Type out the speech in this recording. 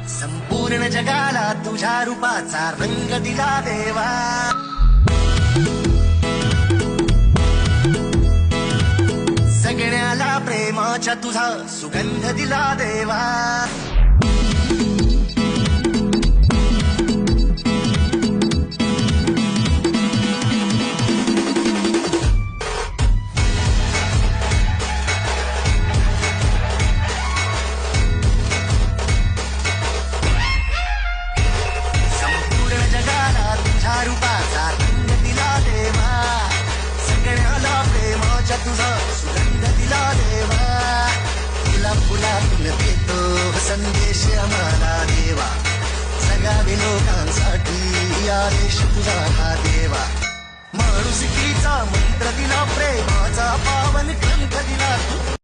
संपूर्ण जगाला तुझ्या रूपाचा रंग दिला देवा. सगळ्याला प्रेमाच्या तुझा सुगंध दिला देवा. रूपाचा रंग दिला देवा. सगळ्याला प्रेमाच्या तुझा सुगंध दिला देवा. तुला फुलातून देतो संदेश आम्हाला देवा. जगावे लोकांसाठी आदेश तुझा हा देवा. माणुसकीचा मंत्र दिला, प्रेमाचा पावन ग्रंथ दिला तू.